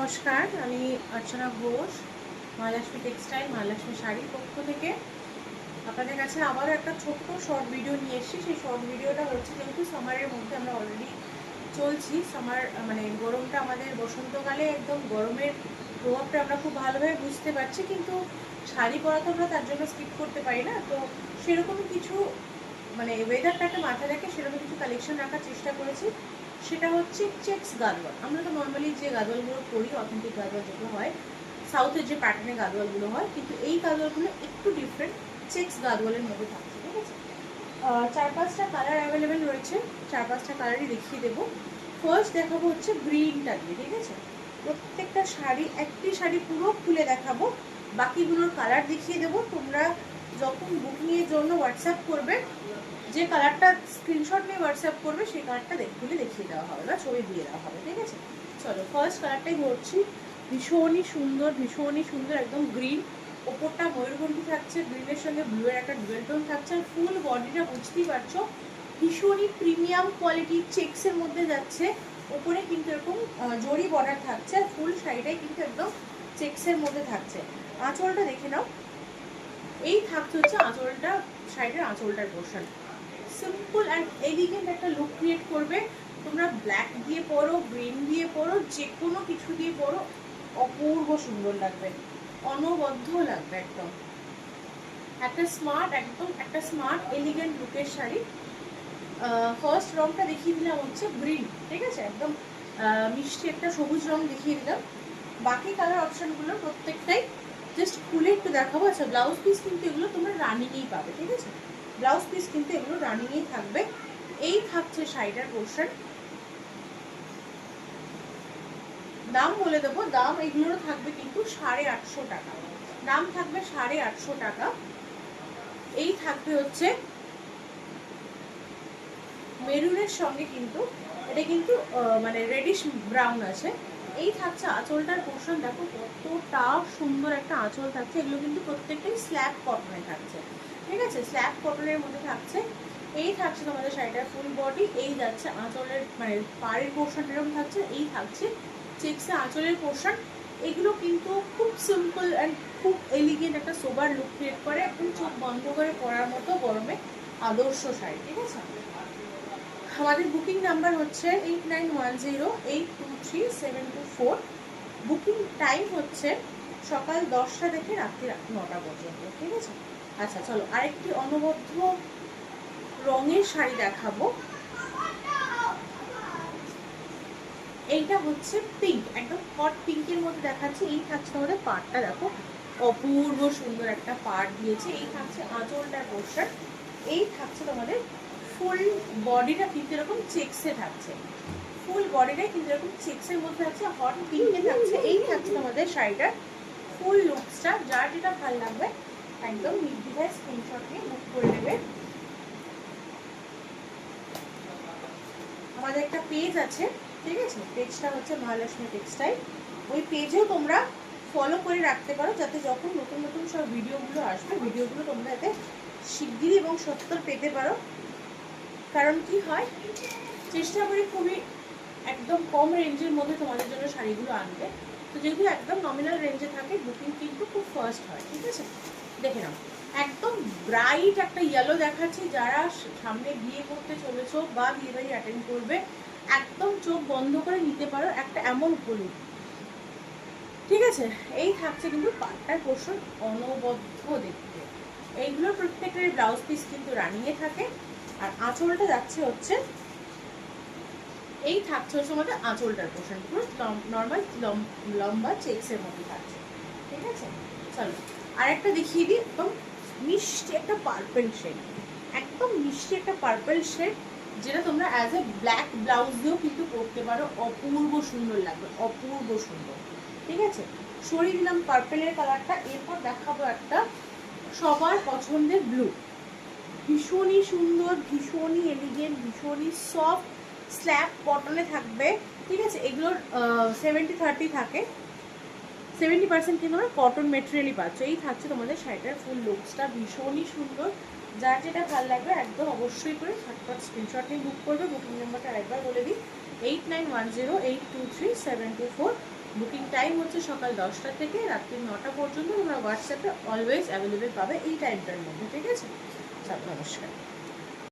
নমস্কার, আমি অর্চনা ঘোষ, মহালক্ষ্মী টেক্সটাইল, মহালক্ষ্মী শাড়ির পক্ষ থেকে আপনাদের কাছে আবারও একটা ছোট্ট শর্ট ভিডিও নিয়ে এসেছি। সেই শর্ট ভিডিওটা হচ্ছে, যেহেতু সামারের মধ্যে আমরা অলরেডি চলছি, সামার মানে গরমটা আমাদের বসন্তকালে একদম গরমের প্রভাবটা আমরা খুব ভালোভাবে বুঝতে পারছি, কিন্তু শাড়ি পরা তো আমরা তার জন্য স্কিপ করতে পারি না। তো সেরকম কিছু মানে ওয়েদারটাকে মাথায় রেখে সেরকম কিছু কালেকশন রাখার চেষ্টা করেছি। সেটা হচ্ছে চেক্স গাদওয়াল। আমরা তো নর্মালি যে গাদওয়ালগুলো পরি, অথেন্টিক গাদওয়াল যেগুলো হয়, সাউথের যে প্যাটার্নের গাদওয়ালগুলো হয়, কিন্তু এই গাদওয়ালগুলো একটু ডিফারেন্ট, চেক্স গাদওয়ালের মধ্যে থাকছে। ঠিক আছে, 4-5টা কালার অ্যাভেলেবেল রয়েছে, 4-5টা কালারই দেখিয়ে দেবো। ফার্স্ট দেখাবো হচ্ছে গ্রিনটা দিয়ে। ঠিক আছে, প্রত্যেকটা শাড়ি, একটি শাড়ি পুরো খুলে দেখাবো, বাকিগুলোর কালার দেখিয়ে দেবো। তোমরা যখন বুকিংয়ের জন্য হোয়াটসঅ্যাপ করবে, যে কালারটা স্ক্রিনশট নিয়ে হোয়াটসঅ্যাপ করবে, সেই কালারটা খুলে দেখিয়ে দেওয়া হবে বা ছবি দিয়ে দেওয়া হবে। ঠিক আছে, চলো ফার্স্ট কালারটাই ধরছি। ভীষণই সুন্দর, ভীষণই সুন্দর, একদম গ্রিন। ওপরটা ময়ূরকণ্ঠী থাকছে, গ্রিনের সঙ্গে ব্লুয়ের একটা ডুয়েল টোন থাকছে। আর ফুল বডিটা বুঝতেই পারছো ভীষণই প্রিমিয়াম কোয়ালিটির চেক্সের মধ্যে যাচ্ছে। ওপরে কিন্তু এরকম জরি বর্ডার থাকছে, আর ফুল শাড়িটাই কিন্তু একদম চেক্সের মধ্যে থাকছে। আঁচলটা দেখে নাও, এই থাকছে হচ্ছে আঁচলটা, শাড়িটার আঁচলটার পোর্শন। সিম্পল অ্যান্ড এলিগেন্ট একটা লুক ক্রিয়েট করবে। তোমরা ব্ল্যাক দিয়ে পরো, গ্রিন দিয়ে পরো, যে কোনো কিছু দিয়ে পরো, অপূর্ব সুন্দর লাগবে, অনবদ্য লাগবে। একদম একটা স্মার্ট, একদম একটা স্মার্ট এলিগেন্ট লুকের শাড়ি। ফার্স্ট রংটা দেখিয়ে দিলাম হচ্ছে গ্রিন। ঠিক আছে, একদম মিষ্টি একটা সবুজ রং দেখিয়ে দিলাম। বাকি কালার অপশানগুলো প্রত্যেকটাই জাস্ট খুলে একটু দেখাবো। আচ্ছা, ব্লাউজ পিস কিন্তু এগুলো তোমরা রানিংয়েই পাবে। ঠিক আছে, ব্লাউজ পিস কিন্তু এগুলো রানিংয়েই থাকবে। এই থাকছে শাড়িটার পোর্শন। দাম বলে দেবো, দাম এগুলোরও থাকবে কিন্তু 850 টাকা। দাম থাকবে 850 টাকা। এই থাকবে হচ্ছে মেরুনের সঙ্গে, কিন্তু এটা কিন্তু মানে রেডিশ ব্রাউন আছে। এই থাকছে আঁচলটার পোর্শন। দেখো কতটা সুন্দর একটা আঁচল থাকছে। এগুলো কিন্তু প্রত্যেকটাই স্ল্যাব কটনে থাকছে। ঠিক আছে, স্ল্যাব কটনের মধ্যে থাকছে। এই থাকছে তোমাদের শাড়িটার ফুল বডি। এই যাচ্ছে আঁচলের মানে পাড়ের পোর্শন এরকম থাকছে। এই থাকছে চেক্সে আঁচলের পোর্শন। এগুলো কিন্তু খুব সিম্পল অ্যান্ড খুব এলিগেন্ট একটা সোবার লুক ক্রিয়েট করে, একদম চোখ বন্ধ করে পরার মতো গরমে আদর্শ শাড়ি। ঠিক আছে, আমাদের বুকিং নাম্বার হচ্ছে 8910823724। বুকিং টাইম হচ্ছে সকাল 10টা থেকে রাত্রি 9টা পর্যন্ত। ঠিক আছে, আচ্ছা চলো আরেকটি অনবদ্য রঙের শাড়ি দেখাবো। এইটা হচ্ছে পিঙ্ক, একদম হট পিঙ্কের মধ্যে দেখাচ্ছে। এই থাকছে আমাদের পাড়টা, দেখো অপূর্ব সুন্দর একটা পাড় দিয়েছে। এই থাকছে আঁচলটার পোর্শন। এই থাকছে তোমাদের ফুল বডিটা কিন্তু এরকম চেক্সে থাকছে, ফুল বডিটাই কিন্তু এরকম চেক্সের মধ্যে থাকছে, হট পিঙ্কে থাকছে। এই থাকছে তোমাদের শাড়িটার ফুল লুকসটা। যার যেটা ভালো লাগবে একদম নির্দ্বিধায় স্ক্রিনশট নিয়ে বুক করে নেবে। আমাদের একটা পেজ আছে, ঠিক আছে, পেজটা হচ্ছে মহালক্ষ্মী টেক্সটাইল। ওই পেজেও তোমরা ফলো করে রাখতে পারো, যাতে যখন নতুন নতুন সব ভিডিওগুলো আসবে, ভিডিওগুলো তোমরা এতে শিগগিরই এবং সত্তর পেতে পারো। কারণ কি হয়, চেষ্টা করি খুবই একদম কম রেঞ্জের মধ্যে তোমাদের জন্য শাড়িগুলো আনবে। তো যেহেতু একদম নমিনাল রেঞ্জে থাকে, বুকিং কিন্তু খুব ফার্স্ট হয়। ঠিক আছে, দেখে নাও একদম ব্রাইট একটা ইয়েলো দেখাচ্ছি। যারা সামনে বিয়ে করতে চলেছো বা বিয়ে বাড়ি অ্যাটেন্ড করবে, একদম চোখ বন্ধ করে নিতে পারো একটা এমন হলুদ। ঠিক আছে, এই থাকছে কিন্তু পাটটার পোর্শন, অনবদ্য দেখতে। এইগুলোর প্রত্যেকের ব্লাউজ পিস কিন্তু রানিংয়ে থাকে। আর আঁচলটা যাচ্ছে হচ্ছে, এই থাকছে হচ্ছে আমাদের আঁচলটার পোর্শন, পুরো নর্মাল লম্বা চেক্সের মধ্যে থাকছে। ঠিক আছে, চলো আরেকটা দেখিয়ে দিই। একদম মিষ্টি একটা পার্পেল শেড, একদম মিষ্টি একটা পার্পেল শেড, যেটা তোমরা অ্যাজ এ ব্ল্যাক ব্লাউজ দিয়েও কিন্তু পরতে পারো। অপূর্ব সুন্দর লাগবে, অপূর্ব সুন্দর। ঠিক আছে, সরিয়ে দিলাম পার্পেলের কালারটা। এরপর দেখাবো একটা সবার পছন্দের ব্লু। ভীষণই সুন্দর, ভীষণই এলিগেন্ট, ভীষণই সফট, স্ল্যাব কটনে থাকবে। ঠিক আছে, এগুলোর 70-30 থাকে, 70% কিন্তু আমরা কটন মেটেরিয়ালই পাচ্ছ। এই থাকছে তোমাদের শাড়িটার ফুল লুকসটা, ভীষণই সুন্দর। যার যেটা ভালো লাগবে একদম অবশ্যই করে ঝটপট স্ক্রিনশট নিয়ে বুক করবে। বুকিং নাম্বারটা একবার বলে দিই, 8910823724। বুকিং টাইম হচ্ছে সকাল 10টা থেকে রাত্রি 9টা পর্যন্ত। তোমরা হোয়াটসঅ্যাপে অলওয়েজ অ্যাভেলেবেল পাবে এই টাইমটার মধ্যে, ঠিক আছে? নমস্কার।